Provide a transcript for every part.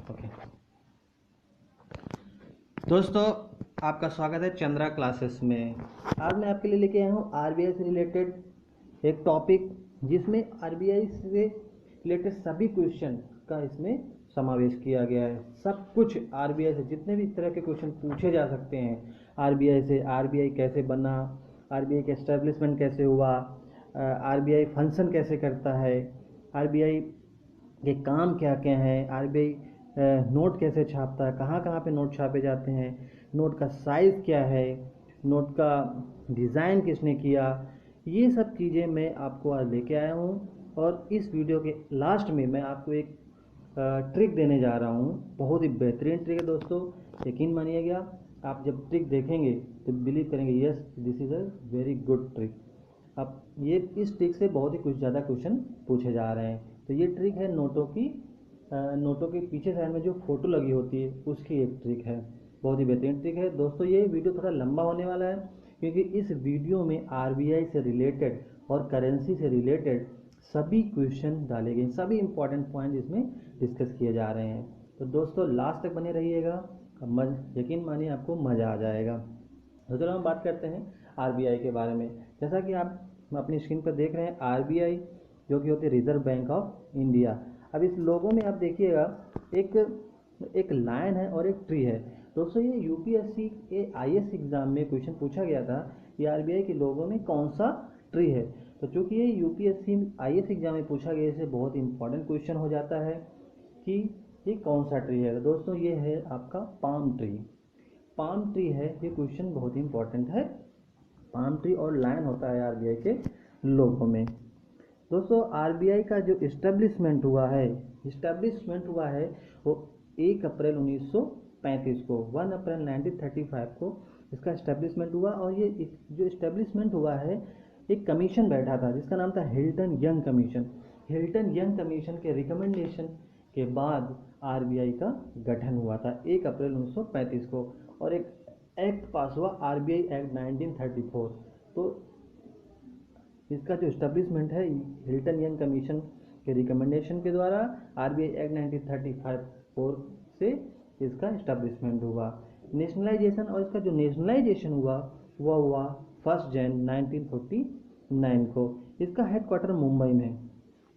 Okay दोस्तों, आपका स्वागत है चंद्रा क्लासेस में। आज मैं आपके लिए लेके आया हूँ आरबीआई से रिलेटेड एक टॉपिक, जिसमें आरबीआई से रिलेटेड सभी क्वेश्चन का इसमें समावेश किया गया है। सब कुछ आरबीआई से जितने भी इस तरह के क्वेश्चन पूछे जा सकते हैं आरबीआई से, आरबीआई कैसे बना, आरबीआई का एस्टेब्लिशमेंट कैसे हुआ, आरबीआई फंक्शन कैसे करता है, आरबीआई के काम क्या क्या हैं, आरबीआई नोट कैसे छापता है, कहाँ कहाँ पे नोट छापे जाते हैं, नोट का साइज़ क्या है, नोट का डिज़ाइन किसने किया, ये सब चीज़ें मैं आपको आज लेके आया हूँ। और इस वीडियो के लास्ट में मैं आपको एक ट्रिक देने जा रहा हूँ। बहुत ही बेहतरीन ट्रिक है दोस्तों, यकीन मानिएगा। आप जब ट्रिक देखेंगे तो बिलीव करेंगे, yes this is a very good trick. अब ये इस ट्रिक से बहुत ही कुछ ज़्यादा क्वेश्चन पूछे जा रहे हैं। तो ये ट्रिक है नोटों की, नोटों के पीछे साइड में जो फोटो लगी होती है उसकी एक ट्रिक है। बहुत ही बेहतरीन ट्रिक है दोस्तों। ये वीडियो थोड़ा लंबा होने वाला है, क्योंकि इस वीडियो में आरबीआई से रिलेटेड और करेंसी से रिलेटेड सभी क्वेश्चन डाले गए, सभी इंपॉर्टेंट पॉइंट इसमें डिस्कस किए जा रहे हैं। तो दोस्तों लास्ट तक बने रहिएगा, यकीन मानिए आपको मज़ा आ जाएगा। तो चलो हम बात करते हैं आरबीआई के बारे में। जैसा कि आप अपनी स्क्रीन पर देख रहे हैं, आरबीआई जो कि होती है रिजर्व बैंक ऑफ इंडिया। अब इस लोगों में आप देखिएगा एक लायन है और एक ट्री है। दोस्तों ये यूपीएससी के आईएएस एग्जाम में क्वेश्चन पूछा गया था कि आरबीआई के लोगों में कौन सा ट्री है। तो चूंकि ये यूपीएससी आईएएस एग्जाम में पूछा गया, इसे बहुत इंपॉर्टेंट क्वेश्चन हो जाता है कि ये कौन सा ट्री है। तो दोस्तों ये है आपका पाम ट्री। पाम ट्री है, ये क्वेश्चन बहुत ही इंपॉर्टेंट है। पाम ट्री और लायन होता है आरबीआई के लोगों में। दोस्तों आरबीआई का जो इस्टेब्लिशमेंट हुआ है वो 1 अप्रैल 1935 को, 1 अप्रैल 1935 को इसका इस्टेब्लिशमेंट हुआ। और ये जो इस्टेब्लिशमेंट हुआ है, एक कमीशन बैठा था जिसका नाम था Hilton young commission. Hilton young commission के रिकमेंडेशन के बाद आरबीआई का गठन हुआ था 1 अप्रैल 1935 को। और एक एक्ट पास हुआ, आरबीआई एक्ट 1934। तो इसका जो इस्टेब्लिशमेंट है हिल्टन यंग कमीशन के रिकमेंडेशन के द्वारा आरबीआई एक्ट 1934 से इसका इस्टेब्लिशमेंट हुआ। नेशनलाइजेशन, और इसका जो नेशनलाइजेशन हुआ वह हुआ 1 जनवरी 1949 को। इसका हेडक्वार्टर मुंबई में।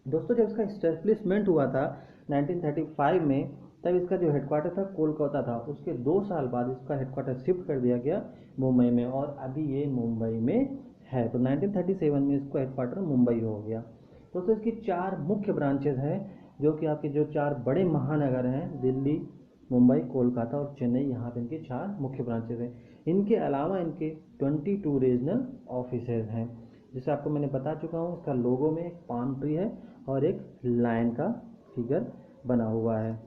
दोस्तों जब इसका इस्टेब्लिशमेंट हुआ था 1935 में, तब इसका जो हेडक्वार्टर था कोलकाता था। उसके 2 साल बाद इसका हेडक्वार्टर शिफ्ट कर दिया गया मुंबई में, और अभी ये मुंबई में है। तो 1937 में इसका हेडक्वार्टर मुंबई हो गया। दोस्तों इसकी 4 मुख्य ब्रांचेज हैं, जो कि आपके जो 4 बड़े महानगर हैं, दिल्ली, मुंबई, कोलकाता और चेन्नई, यहाँ पे इनके 4 मुख्य ब्रांचेज हैं। इनके अलावा इनके 22 रीजनल ऑफिसेज हैं, जिसे आपको मैंने बता चुका हूँ। इसका लोगो में एक पाम ट्री है और एक लायन का फिगर बना हुआ है।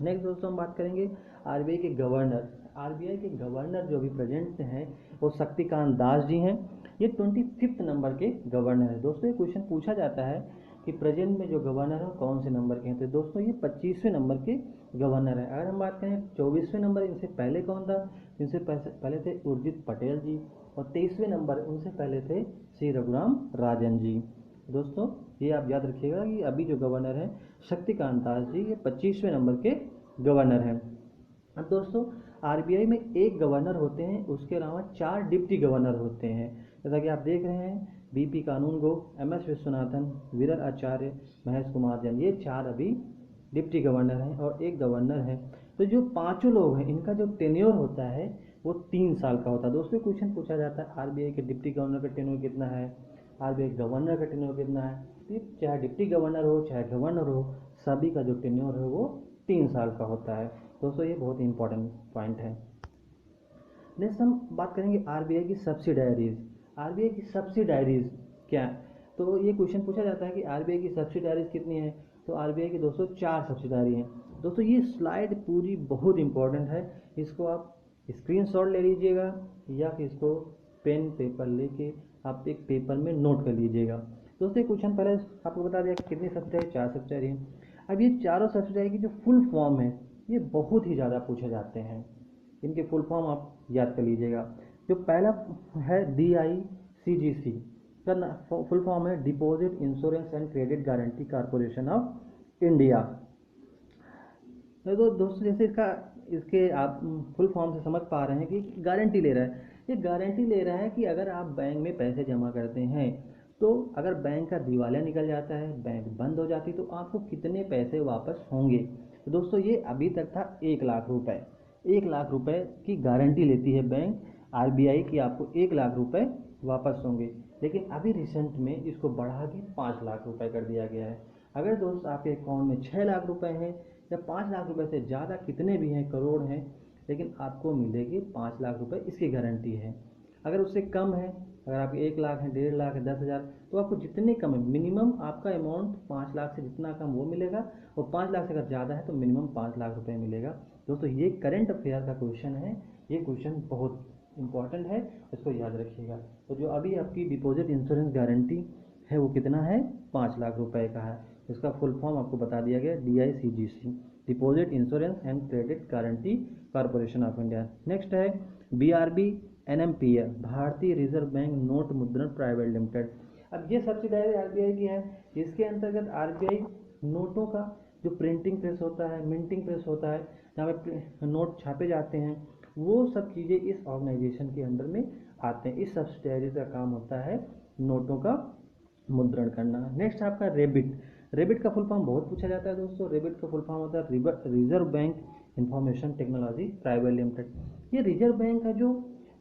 नेक्स्ट दोस्तों हम बात करेंगे आरबीआई के गवर्नर। आरबीआई के गवर्नर जो अभी प्रेजेंट हैं वो शक्तिकांत दास जी हैं। ये 25 नंबर के गवर्नर है। दोस्तों ये क्वेश्चन पूछा जाता है कि प्रेजेंट में जो गवर्नर है कौन से नंबर के हैं। तो दोस्तों ये 25वें नंबर के गवर्नर है। अगर हम बात करें 24वें नंबर, इनसे पहले कौन था? इनसे पहले थे उर्जित पटेल जी। और 23वें नंबर उनसे पहले थे श्री रघुराम राजन जी। दोस्तों ये आप याद रखिएगा कि अभी जो गवर्नर है शक्तिकांत दास जी, ये 25वें नंबर के गवर्नर हैं। अब दोस्तों आरबीआई में एक गवर्नर होते हैं, उसके अलावा 4 डिप्टी गवर्नर होते हैं। जैसा कि आप देख रहे हैं, बीपी कानूनगो, एमएस विश्वनाथन, वीरर आचार्य, महेश कुमार जैन, ये 4 अभी डिप्टी गवर्नर हैं और एक गवर्नर है। तो जो 5 लोग हैं इनका जो टेन्योर होता है वो 3 साल का होता है। दोस्तों क्वेश्चन पूछा जाता है आरबीआई के डिप्टी गवर्नर का टेन्योर कितना है, आरबीआई गवर्नर का टेन्योर कितना है। तो चाहे डिप्टी गवर्नर हो चाहे गवर्नर हो, सभी का जो टेन्योर है वो 3 साल का होता है। दोस्तों ये बहुत ही इंपॉर्टेंट पॉइंट है। नेक्स्ट हम बात करेंगे आरबीआई की सब्सिडायरीज। आरबीआई की सब्सिडायरीज क्या है? तो ये क्वेश्चन पूछा जाता है कि आरबीआई की सब्सिडायरीज कितनी है। तो आरबीआई की दोस्तों 4 सब्सिडारी हैं। दोस्तों ये स्लाइड पूरी बहुत इंपॉर्टेंट है, इसको आप स्क्रीनशॉट ले लीजिएगा या फिर इसको पेन पेपर लेके आप एक पेपर में नोट कर लीजिएगा। दोस्तों क्वेश्चन पहले आपको बता दिया कितनी सब्सिडारी, 4 सब्सिडारी हैं। अब ये चारों सब्सिडारी की जो फुल फॉर्म है ये बहुत ही ज़्यादा पूछे जाते हैं। इनके फुल फॉर्म आप याद कर लीजिएगा। जो पहला है DICGC का फुल फॉर्म है deposit insurance and credit guarantee corporation of India. तो दोस्तों जैसे इसके आप फुल फॉर्म से समझ पा रहे हैं कि गारंटी ले रहा है। ये गारंटी ले रहा है कि अगर आप बैंक में पैसे जमा करते हैं तो अगर बैंक का दिवालिया निकल जाता है, बैंक बंद हो जाती, तो आपको कितने पैसे वापस होंगे। तो दोस्तों ये अभी तक था 1 लाख रुपए। 1 लाख रुपए की गारंटी लेती है बैंक आरबीआई की, आपको 1 लाख रुपए वापस होंगे। लेकिन अभी रिसेंट में इसको बढ़ा के 5 लाख रुपए कर दिया गया है। अगर दोस्त आपके अकाउंट में 6 लाख रुपए हैं या 5 लाख रुपए से ज़्यादा कितने भी हैं, करोड़ हैं, लेकिन आपको मिलेगी 5 लाख रुपए, इसकी गारंटी है। अगर उससे कम है, अगर आपके 1 लाख है, 1.5 लाख है, 10,000, तो आपको जितने कम है, मिनिमम आपका अमाउंट 5 लाख से जितना कम वो मिलेगा, और 5 लाख से अगर ज़्यादा है तो मिनिमम 5 लाख रुपए मिलेगा। दोस्तों ये करंट अफेयर का क्वेश्चन है, ये क्वेश्चन बहुत इंपॉर्टेंट है, इसको याद रखिएगा। तो जो अभी आपकी डिपॉजिट इंश्योरेंस गारंटी है वो कितना है, 5 लाख रुपए का है। इसका फुल फॉर्म आपको बता दिया गया, DICGC, deposit insurance and credit guarantee corporation of India. Next है BRB NMPL, भारतीय रिजर्व बैंक नोट मुद्रण प्राइवेट लिमिटेड। अब ये सब्सिडायरी आरबीआई की है। इसके अंतर्गत आरबीआई नोटों का जो प्रिंटिंग प्रेस होता है, मिंटिंग प्रेस होता है, जहाँ पे नोट छापे जाते हैं, वो सब चीज़ें इस ऑर्गेनाइजेशन के अंडर में आते हैं। इस सब्सिडायरी का काम होता है नोटों का मुद्रण करना। नेक्स्ट आपका रेबिट। रेबिट का फुल फॉर्म बहुत पूछा जाता है दोस्तों। रेबिट का फुल फॉर्म होता है reserve bank information technology private limited. ये रिजर्व बैंक का जो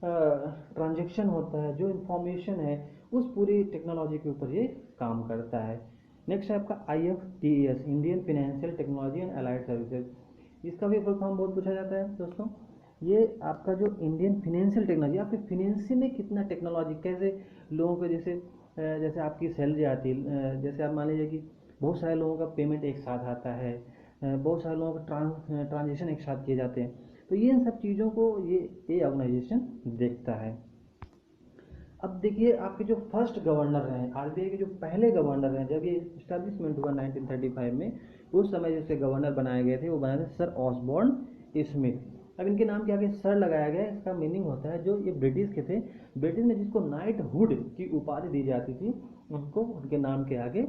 ट्रांजेक्शन होता है, जो इंफॉर्मेशन है, उस पूरी टेक्नोलॉजी के ऊपर ये काम करता है। नेक्स्ट है आपका IFTES, Indian financial technology and allied services. इसका भी फुल फॉर्म बहुत पूछा जाता है दोस्तों। ये आपका जो इंडियन फिनेंशियल टेक्नोलॉजी, आपके फिनेंसी में कितना टेक्नोलॉजी, कैसे लोगों को जैसे आपकी सैलरी आती है, जैसे आप मान लीजिए कि बहुत सारे लोगों का पेमेंट एक साथ आता है, बहुत सारे लोगों का ट्रांजेक्शन एक साथ किए जाते हैं, तो ये इन सब चीज़ों को ये ऑर्गेनाइजेशन देखता है। अब देखिए आपके जो फर्स्ट गवर्नर रहे आरबीआई के, जो पहले गवर्नर रहे जब ये इस्टेब्लिशमेंट हुआ 1935 में, उस समय जिससे गवर्नर बनाए गए थे वो बनाए थे सर ऑसबॉर्न स्मिथ। अब इनके नाम के आगे सर लगाया गया, इसका मीनिंग होता है जो ये ब्रिटिश के थे, ब्रिटिश में जिसको नाइट हुड की उपाधि दी जाती थी, उनको उनके नाम के आगे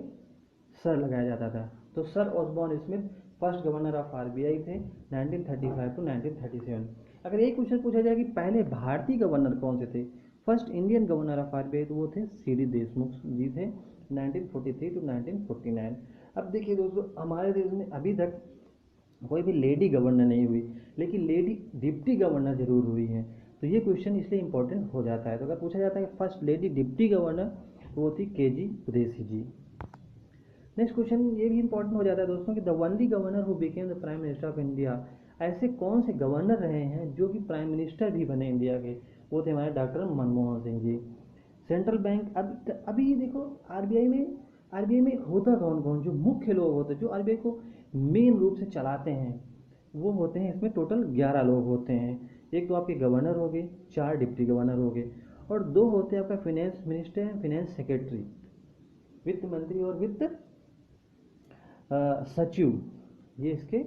सर लगाया जाता था। तो sir Osborne Smith first governor of RBI थे 1935 टू 1937। अगर एक क्वेश्चन पूछा जाए कि पहले भारतीय गवर्नर कौन से थे, first Indian governor of RBI, तो वो थे सीडी देशमुख जी थे 1943 टू 1949। अब देखिए दोस्तों, हमारे देश में अभी तक कोई भी लेडी गवर्नर नहीं हुई, लेकिन लेडी डिप्टी गवर्नर जरूर हुई हैं। तो ये क्वेश्चन इसलिए इंपॉर्टेंट हो जाता है। तो अगर पूछा जाता है कि फर्स्ट लेडी डिप्टी गवर्नर, वो थी KG कुरैशी जी। नेक्स्ट क्वेश्चन ये भी इंपॉर्टेंट हो जाता है दोस्तों कि the only governor who became the prime minister of India, ऐसे कौन से गवर्नर रहे हैं जो कि प्राइम मिनिस्टर भी बने इंडिया के, वो थे हमारे doctor Manmohan Singh ji. Central bank, अभी देखो आरबीआई में होता कौन कौन, जो मुख्य लोग होते हैं जो आरबीआई को मेन रूप से चलाते हैं, वो होते हैं, इसमें टोटल 11 लोग होते हैं। एक तो आपके गवर्नर हो गए, 4 डिप्टी गवर्नर हो गए, और 2 होते हैं आपका finance minister and finance secretary, वित्त मंत्री और वित्त सचिव, ये इसके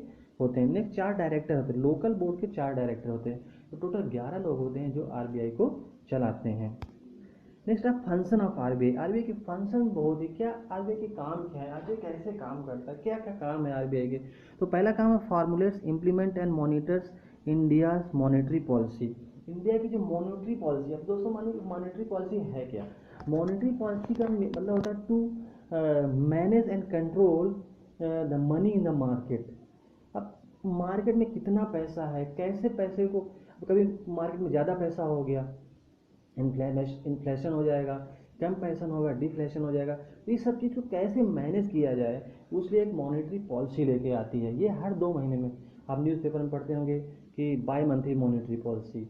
होते हैं। नेक्स्ट 4 डायरेक्टर होते हैं, लोकल बोर्ड के 4 डायरेक्टर होते हैं। तो टोटल 11 लोग होते हैं जो आरबीआई को चलाते हैं। नेक्स्ट आप फंक्शन ऑफ आरबीआई। आरबीआई के फंक्शन बहुत ही, क्या आरबीआई के काम क्या है, आरबीआई कैसे काम करता है, क्या क्या काम है आरबीआई के। तो पहला काम है formulates, implement and monitors India's monetary policy. India की जो मॉनेटरी पॉलिसी, अब दोस्तों मॉनेटरी पॉलिसी है क्या, मॉनेटरी पॉलिसी का मतलब होता है to manage and control the money in the market. अब मार्केट में कितना पैसा है, कैसे पैसे को, कभी मार्केट में ज़्यादा पैसा हो गया, इन्फ्लेशन हो जाएगा, कम पैसा होगा, डिफ्लेशन हो जाएगा, तो ये सब चीज़ को कैसे मैनेज किया जाए, उसलिए एक मॉनेटरी पॉलिसी लेके आती है। ये हर 2 महीने में, आप न्यूज़पेपर में पढ़ते होंगे कि बाई मंथली मॉनेटरी पॉलिसी,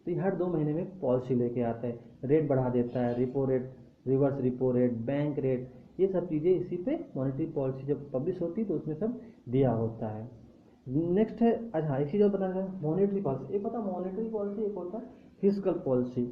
तो ये हर 2 महीने में पॉलिसी लेके आता है। रेट बढ़ा देता है, repo rate, reverse repo rate, bank rate, ये सब चीज़ें इसी पे मॉनेटरी पॉलिसी जब पब्लिश होती है तो उसमें सब दिया होता है। नेक्स्ट है, अच्छा एक चीज़ और बताना है, मॉनेटरी पॉलिसी, एक होता है मॉनेटरी पॉलिसी, एक होता है फिजिकल पॉलिसी।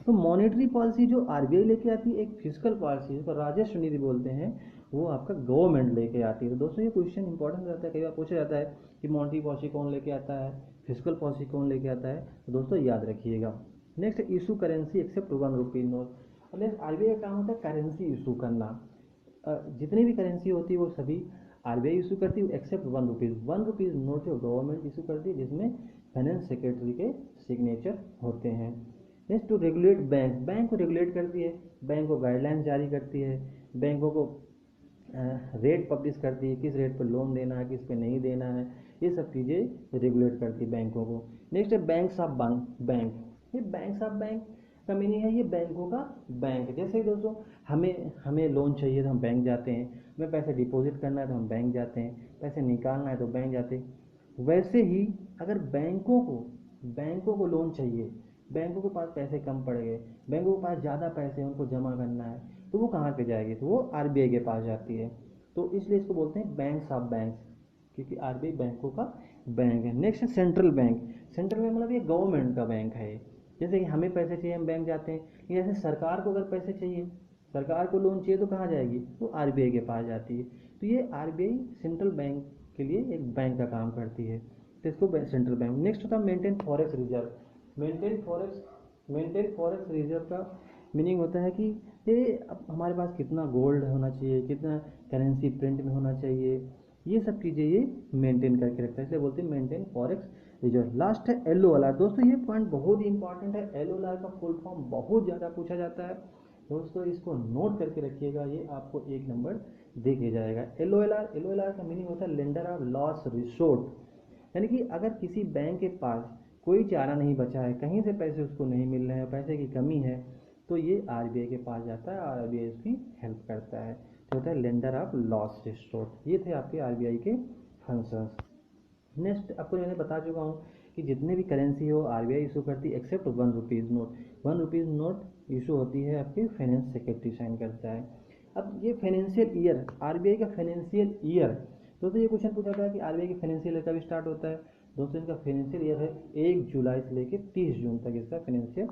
तो मॉनेटरी पॉलिसी जो आरबीआई लेके आती है, एक फिजिकल पॉलिसी जिसको राजस्व नीति बोलते हैं, वो आपका गवर्नमेंट लेके आती है। तो दोस्तों ये क्वेश्चन इंपॉर्टेंट रहता है, कई बार पूछा जाता है कि मॉनेटरी पॉलिसी कौन लेके आता है, फिजिकल पॉलिसी कौन लेके आता है, तो दोस्तों याद रखिएगा। Next issue currency except 1 rupee note. और नेक्स्ट आरबीआई का काम होता है करेंसी इशू करना। जितनी भी करेंसी होती है वो सभी आरबीआई इशू करती है एक्सेप्ट ₹1 नोट जो गवर्नमेंट इशू करती है जिसमें फाइनेंस सेक्रेटरी के सिग्नेचर होते हैं। Next to regulate bank, bank को रेगुलेट करती है, बैंक को गाइडलाइंस जारी करती है, बैंकों को रेट पब्लिश करती है, किस रेट पर लोन देना है, किस पे नहीं देना है, ये सब चीज़ें रेगुलेट करती है बैंकों को। नेक्स्ट है बैंक्स ऑफ बैंक, ये बैंक्स ऑफ बैंक का मीनिंग है ये बैंकों का बैंक। जैसे कि दोस्तों हमें लोन चाहिए तो हम बैंक जाते हैं, हमें पैसे डिपॉजिट करना है तो हम बैंक जाते हैं, पैसे निकालना है तो बैंक जाते हैं। वैसे ही अगर बैंकों को लोन चाहिए, बैंकों के पास पैसे कम पड़ गए, बैंकों के पास ज़्यादा पैसे हैं उनको जमा करना है, तो वो कहाँ पे जाएगी, तो वो आरबीआई के पास जाती है। तो इसलिए इसको बोलते हैं बैंक्स ऑफ बैंक्स, क्योंकि आरबीआई बैंकों का बैंक है। नेक्स्ट है सेंट्रल बैंक, सेंट्रल बैंक मतलब ये गवर्नमेंट का बैंक है। जैसे कि हमें पैसे चाहिए हम बैंक जाते हैं, जैसे सरकार को अगर पैसे चाहिए, सरकार को लोन चाहिए तो कहाँ जाएगी, वो आरबीआई के पास जाती है। तो ये आरबीआई सेंट्रल बैंक के लिए एक बैंक का काम करती है, तो इसको सेंट्रल बैंक। नेक्स्ट होता है maintain forex reserve, maintain forex reserve का मीनिंग होता है कि ये अब हमारे पास कितना गोल्ड होना चाहिए, कितना करेंसी प्रिंट में होना चाहिए, ये सब चीज़ें ये मेंटेन करके रखता है, इसलिए बोलते हैं मेंटेन फॉरेक्स रिजर्व। लास्ट है एलओआर, दोस्तों ये पॉइंट बहुत ही इंपॉर्टेंट है। एलओआर का फुल फॉर्म बहुत ज़्यादा पूछा जाता है दोस्तों, इसको नोट करके रखिएगा, ये आपको 1 नंबर दे के जाएगा। एलओआर का मीनिंग होता है लेंडर ऑफ लास्ट रिसोर्ट, यानी कि अगर किसी बैंक के पास कोई चारा नहीं बचा है, कहीं से पैसे उसको नहीं मिल रहे हैं, पैसे की कमी है, तो ये आरबीआई के पास जाता है और आरबीआई उसकी हेल्प करता है, तो होता है लेंडर ऑफ लास्ट रिसोर्ट। ये थे आपके आरबीआई के फंक्शंस। नेक्स्ट आपको मैंने बता चुका हूँ कि जितने भी करेंसी हो आरबीआई इशू करती है एक्सेप्ट ₹1 नोट। ₹1 नोट इशू होती है आपकी फाइनेंस सेक्रेटरी साइन करता है। अब ये फाइनेंशियल ईयर, आरबीआई का फाइनेंशियल ईयर, दोस्तों ये क्वेश्चन पूछा था कि आरबीआई की फाइनेंशियल ईयर कब स्टार्ट होता है। दोस्तों इनका फाइनेंशियल ईयर है 1 जुलाई से लेकर 30 जून तक इसका फाइनेंशियल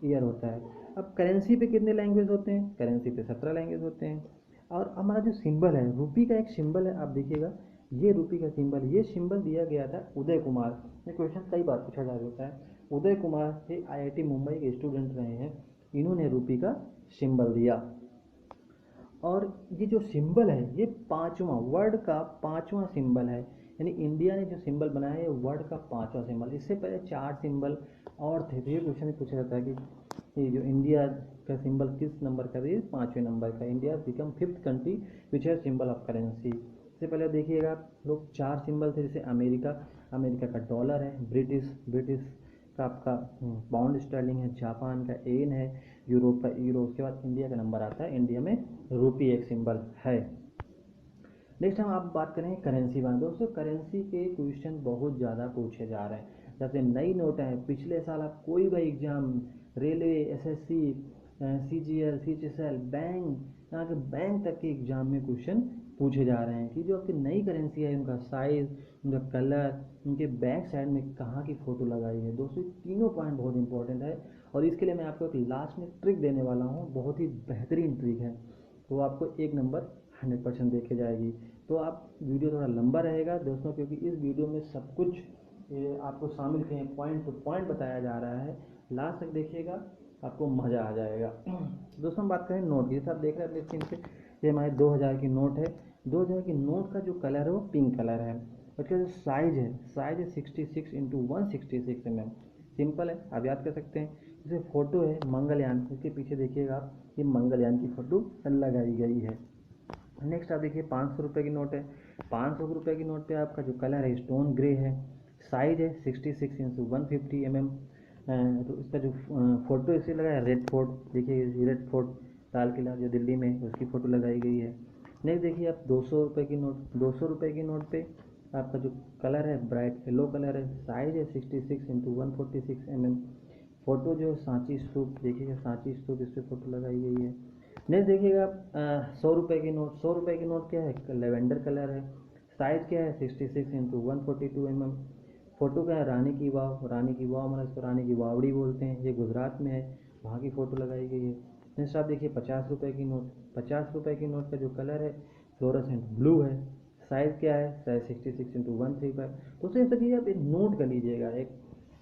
ईयर होता है। अब करेंसी पे कितने लैंग्वेज होते हैं, करेंसी पे 17 लैंग्वेज होते हैं। और हमारा जो सिंबल है, रूपी का एक सिंबल है, आप देखिएगा ये रूपी का सिंबल, ये सिंबल दिया गया था उदय कुमार, ये क्वेश्चन कई बार पूछा जा चुका है। उदय कुमार ये आईआईटी मुंबई के स्टूडेंट रहे हैं, इन्होंने रूपी का सिंबल दिया। और ये जो सिंबल है ये पांचवा, वर्ड का पांचवा सिंबल है, यानी इंडिया ने जो सिंबल बनाया है वर्ड का पांचवा सिंबल। इससे पहले 4 सिंबल और थे, तो ये क्वेश्चन पूछा जाता है कि ये जो इंडिया का सिंबल किस नंबर का, ये 5वें नंबर का। India become 5th country which है सिंबल ऑफ करेंसी। इससे पहले देखिएगा लोग 4 सिंबल थे, जैसे अमेरिका का डॉलर है, ब्रिटिश का आपका पाउंड स्टर्लिंग है, जापान का येन है, यूरोप का यूरो, उसके बाद इंडिया का नंबर आता है, इंडिया में रूपी एक सिंबल है। नेक्स्ट हम आप बात करेंगे करेंसी बारे। दोस्तों करेंसी के क्वेश्चन बहुत ज़्यादा पूछे जा रहे हैं, जैसे नई नोट है, पिछले साल आप कोई भी exam, railway, SSC, CGL, CHSL, bank, यहाँ के बैंक तक के एग्जाम में क्वेश्चन पूछे जा रहे हैं कि जो आपकी नई करेंसी है उनका साइज़, उनका कलर, उनके बैक साइड में कहाँ की फ़ोटो लगाई है। दोस्तों तीनों पॉइंट बहुत इंपॉर्टेंट है, और इसके लिए मैं आपको एक लास्ट में ट्रिक देने वाला हूँ, बहुत ही बेहतरीन ट्रिक है, तो आपको 1 नंबर 100% देखे जाएगी। तो आप वीडियो थोड़ा लंबा रहेगा दोस्तों, क्योंकि इस वीडियो में सब कुछ आपको शामिल किए पॉइंट टू पॉइंट बताया जा रहा है, लास्ट तक देखिएगा आपको मज़ा आ जाएगा। दोस्तों हम बात करें नोट की, जैसे आप देख रहे हैं अपनी स्क्रीन पे, ये हमारे 2000 की नोट है। 2000 की नोट का जो कलर है वो पिंक कलर है, उसका जो साइज़ है 66 इंटू 166 mm, सिंपल है, आप याद कर सकते हैं। जैसे फ़ोटो है मंगलयान, उसके पीछे देखिएगा आप, ये मंगलयान की फ़ोटो लगाई गई है। नेक्स्ट आप देखिए 500 रुपये की नोट है, 500 रुपये की नोट पे आपका जो कलर है स्टोन ग्रे है, साइज है 66 इंटू 150 mm, तो इसका जो फोटो इसे लगा है रेड फोर्ट, देखिए रेड फोर्ट लाल किला जो दिल्ली में, उसकी फ़ोटो लगाई गई है। नेक्स्ट देखिए आप 200 रुपये की नोट, 200 रुपये की नोट पे आपका जो कलर है ब्राइट येलो कलर है, साइज है 66 इंटू 146 mm, फ़ोटो जो सांची स्तूप, देखिएगा सांची स्तूप, इस पर फ़ोटो लगाई गई है। नेक्स्ट देखिएगा 100 रुपये की नोट, 100 रुपये की नोट क्या है, लेवेंडर कलर है, साइज़ क्या है 66 इंटू 142 mm, फ़ोटो क्या है रानी की वाव, रानी की वाव मतलब इसको रानी की वावड़ी बोलते हैं, ये गुजरात में है, वहाँ की फ़ोटो लगाई गई है। नेक्स्ट आप देखिए 50 रुपये की नोट, 50 रुपये की नोट का जो कलर है फ्लोरोसेंट ब्लू है, साइज़ क्या है, साइज 66 इंटू 135। दोस्तों ये सब चीज़ें आप एक नोट कर लीजिएगा,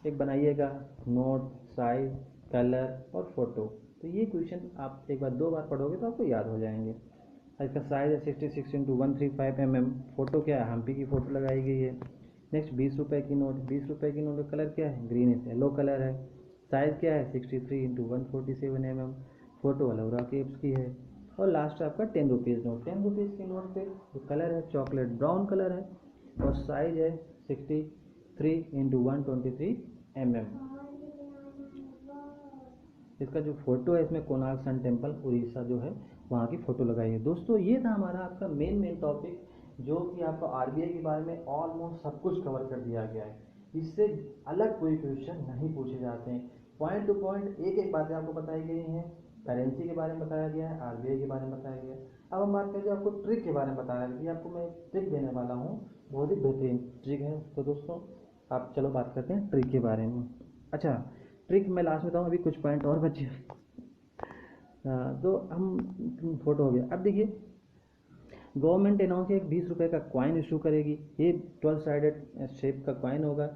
एक बनाइएगा नोट, साइज, कलर और फोटो, तो ये क्वेश्चन आप एक बार 2 बार पढ़ोगे तो आपको याद हो जाएंगे। इसका साइज़ है 66x135 mm। फ़ोटो क्या है, हम्पी की फ़ोटो लगाई गई है। नेक्स्ट 20 रुपये की नोट, 20 रुपये की नोट का कलर क्या है, ग्रीन येलो कलर है। साइज़ क्या है 63x147 mm। Photo Ellora caves की है। और लास्ट आपका 10 रुपीज़ नोट, 10 रुपीज़ की नोट पे जो कलर है चॉकलेट ब्राउन कलर है और साइज़ है 63x123 mm। इसका जो फोटो है इसमें कोणार्क सन टेम्पल उड़ीसा जो है वहाँ की फ़ोटो लगाई है। दोस्तों ये था हमारा आपका मेन टॉपिक, जो कि आपको आरबीआई के बारे में ऑलमोस्ट सब कुछ कवर कर दिया गया है। इससे अलग कोई क्वेश्चन नहीं पूछे जाते हैं, पॉइंट टू पॉइंट एक एक बातें आपको बताई गई हैं। करेंसी के बारे में बताया गया है, आरबीआई के बारे में बताया गया है। अब हम बात करें जो आपको ट्रिक के बारे में बताया है कि आपको मैं एक ट्रिक देने वाला हूँ, बहुत ही बेहतरीन ट्रिक है। तो दोस्तों आप चलो बात करते हैं ट्रिक के बारे में। अच्छा, ट्रिक मैं लास्ट में बताऊँ, अभी कुछ पॉइंट और बचे। तो हम फोटो हो गया। अब देखिए, गवर्नमेंट अनाउंस एक 20 रुपये का कॉइन इशू करेगी। ये 12 साइडेड शेप का कॉइन होगा